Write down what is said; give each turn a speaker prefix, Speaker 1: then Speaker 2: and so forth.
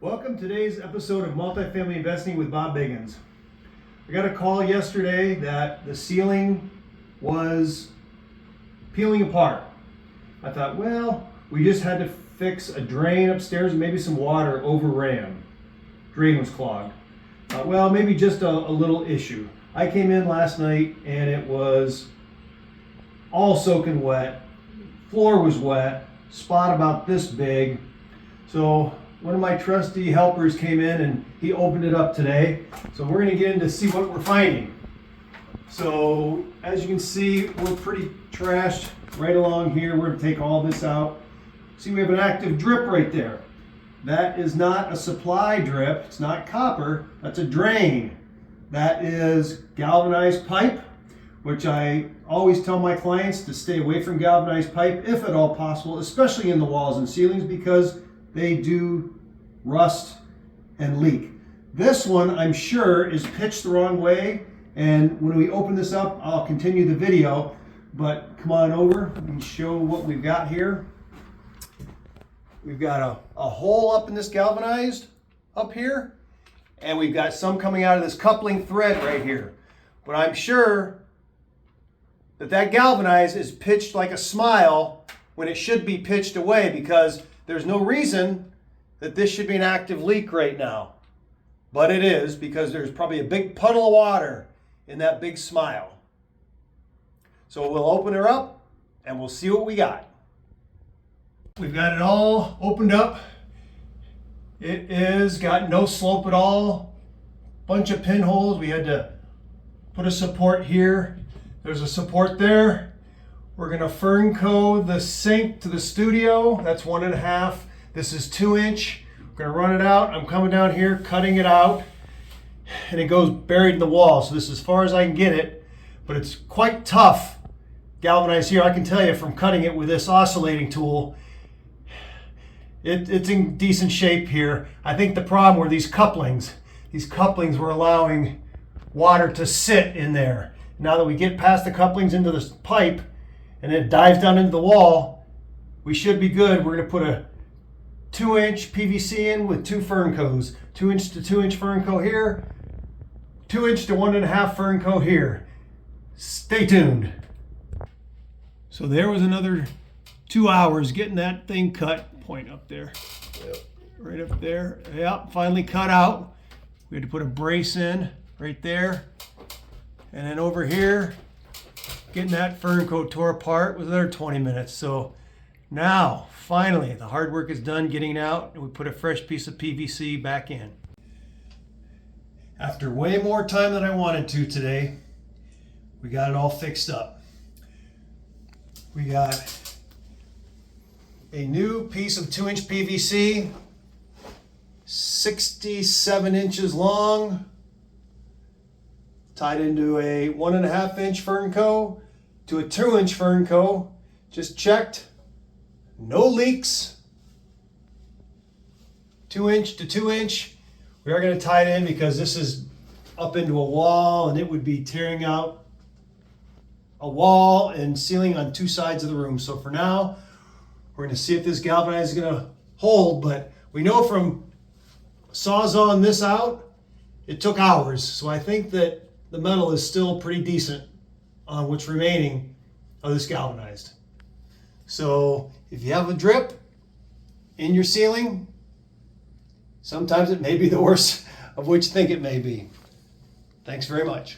Speaker 1: Welcome to today's episode of Multifamily Investing with Bob Biggins. I got a call yesterday that the ceiling was peeling apart. I thought, well, we just had to fix a drain upstairs and maybe some water overran. Drain was clogged. Well, maybe just a little issue. I came in last night and it was all soaking wet. Floor was wet, spot about this big. So one of my trusty helpers came in and he opened it up today. So we're gonna get in to see what we're finding. So as you can see, we're pretty trashed right along here. We're gonna take all this out. See, we have an active drip right there. That is not a supply drip, it's not copper, that's a drain. That is galvanized pipe, which I always tell my clients to stay away from galvanized pipe if at all possible, especially in the walls and ceilings, because they do rust and leak. This one, I'm sure, is pitched the wrong way, and when we open this up, I'll continue the video, but come on over and show what we've got here. We've got a hole up in this galvanized up here, and we've got some coming out of this coupling thread right here. But I'm sure that galvanized is pitched like a smile when it should be pitched away, because there's no reason that this should be an active leak right now. But it is, because there's probably a big puddle of water in that big smile. So we'll open her up and we'll see what we got. We've got it all opened up. It is got no slope at all. Bunch of pinholes. We had to put a support here. There's a support there. We're gonna Fernco the sink to the studio. That's 1.5. This is 2-inch. We're gonna run it out. I'm coming down here, cutting it out, and it goes buried in the wall. So this is as far as I can get it, but it's quite tough galvanized here. I can tell you from cutting it with this oscillating tool, it's in decent shape here. I think the problem were these couplings. These couplings were allowing water to sit in there. Now that we get past the couplings into this pipe and it dives down into the wall, we should be good. We're gonna put a 2-inch PVC in with 2 Ferncos. 2-inch to 2-inch Fernco here, 2-inch to 1.5 Fernco here. Stay tuned. So there was another 2 hours getting that thing cut. Point up there. Yep. Right up there. Yep, finally cut out. We had to put a brace in right there. And then over here, getting that Fernco tore apart was another 20 minutes. So now, finally, the hard work is done getting it out, and we put a fresh piece of PVC back in. After way more time than I wanted to today, we got it all fixed up. We got a new piece of 2-inch PVC, 67 inches long, tied into a 1.5-inch Fernco to a 2-inch Fernco. Just checked, no leaks. 2-inch to 2-inch. We are going to tie it in because this is up into a wall and it would be tearing out a wall and ceiling on 2 sides of the room. So for now, we're going to see if this galvanized is going to hold, but we know from sawzalling this out, it took hours. So I think that the metal is still pretty decent on what's remaining of this galvanized. So if you have a drip in your ceiling, sometimes it may be the worst of what you think it may be. Thanks very much.